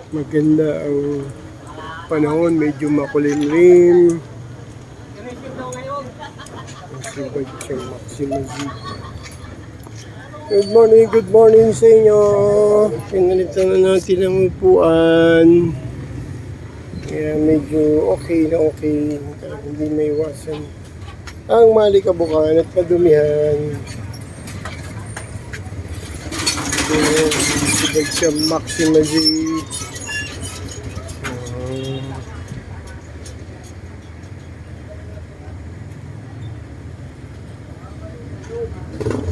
Maganda ang panahon, medyo makulimlim. Good morning sa inyo. Pinalitan na natin ang upuan. Kaya medyo okay na okay. Hindi may iwasan ang malikabukan at madumihan. Sibag siya Maxima Z.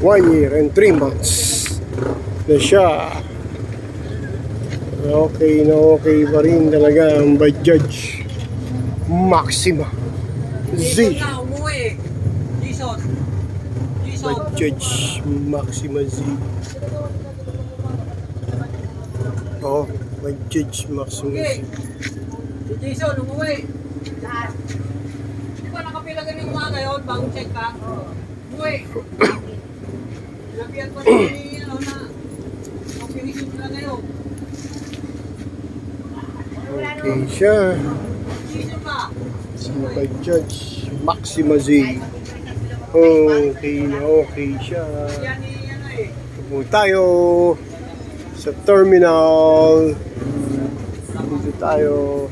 1 year and 3 months na siya. Okay na okay pa rin talaga ang Bajaj Maxima Z. Bajaj Maxima Z. Oh, Bajaj Maxima Z. Jason, umuwi. Di ba nakapila ganun mga ngayon? Bagong check ka? Umuwi. Sinabihan pa rin ano na. Pag-finishin ko na ngayon. Okay siya. Jason pa. Si Bajaj Maxima Z. Okay na okay siya. Yan ano eh. Pupunta tayo sa terminal. Dito tayo.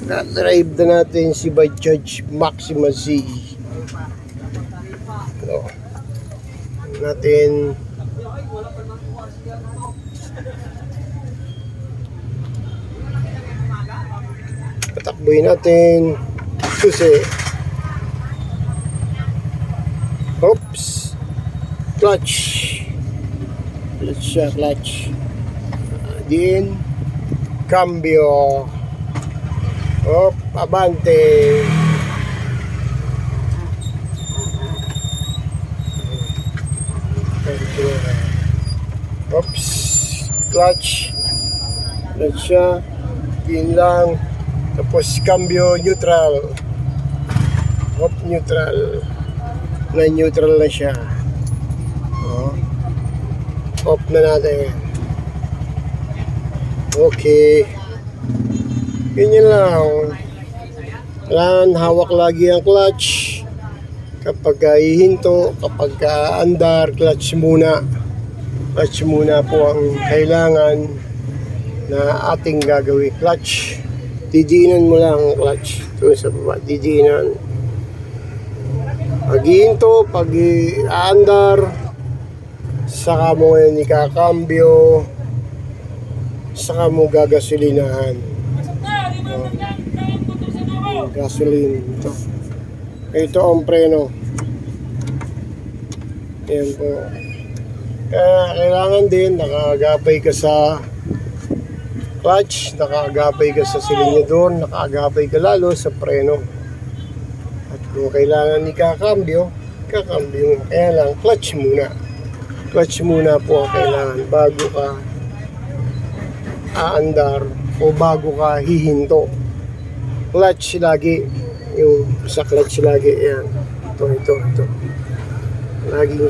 Na-drive na natin si Bajaj Maxima Z. No. Natin patakboy natin susi. Oops. Clutch. Clutch. Din cambio. Op, abante. Oops. Clutch siya. Din lang. Tapos cambio neutral. Op, neutral. Na-neutral na siya. Off na natin. Okay. Ganyan lang. Kailangan hawak lagi ang clutch. Kapag hihinto, kapag andar, clutch muna. Clutch muna po ang kailangan na ating gagawin. Clutch. Didiinan mo lang ang clutch. Ito sa baba. Didiinan. Pag hihinto, pag andar, saka mo ngayon ikakambyo, saka mo gagasolinahan. Gasoline ito ang preno. Ayan po. Kaya kailangan din nakagapay ka sa clutch, nakagapay ka sa silinyador, nakagapay ka lalo sa preno. At kung kailangan ikakambyo mo. Kaya lang clutch muna po ang kailangan bago ka aandar o bago ka hihinto. Clutch lagi, yung sa clutch lagi, yan. Ito. Laging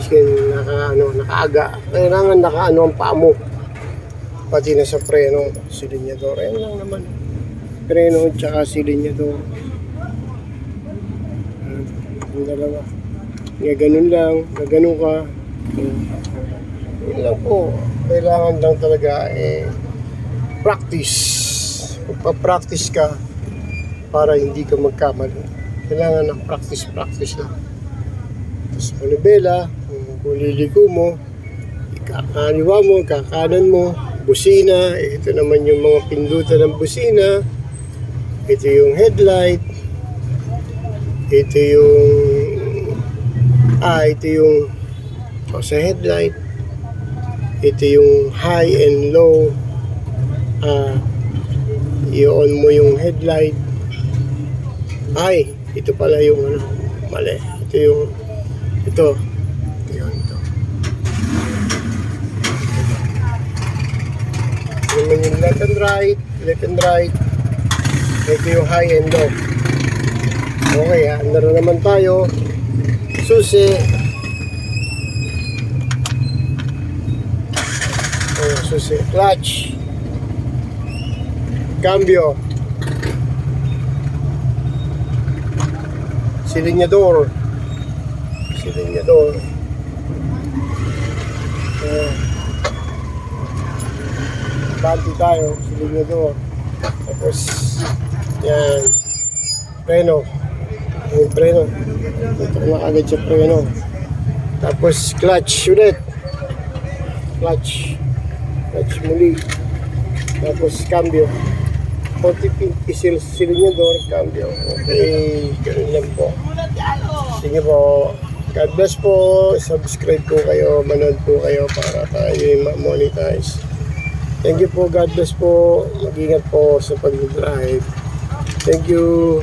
nakaaga. Kailangan nakaano ang paa mo. Pati na sa preno, silinyador. Ayan lang naman. Preno tsaka silinyador. Yung dalawa. Ganun lang, ganun ka. Yun lang po. Kailangan lang talaga practice. Magpa-practice ka para hindi ka magkamali. Kailangan ng practice lang. Tapos manibela, kung liliko mo, ikakaliwa mo, kakanan mo, busina. Ito naman yung mga pindutan ng busina. Ito yung headlight. Ito yung sa headlight. Ito yung high and low. I-on mo yung headlight. Ay, ito pala yung mali. Ito. Yun, ito. Ito naman yung left and right. Ito yung high and low. Okay, andar na naman tayo. Susi clutch. Cambio. Silinyador. Banti tayo, silinyador. Tapos, yan. Preno. Yung preno. Ito na agad sa preno. Tapos, clutch ulit. Clutch muli. Tapos, cambio. 40 silinyador, cambio. Okay, ganun lang po. Sige po. God bless po. Subscribe po kayo. Manood po kayo para tayo ma-monetize. Thank you po. God bless po. Mag-ingat po sa pag-drive. Thank you.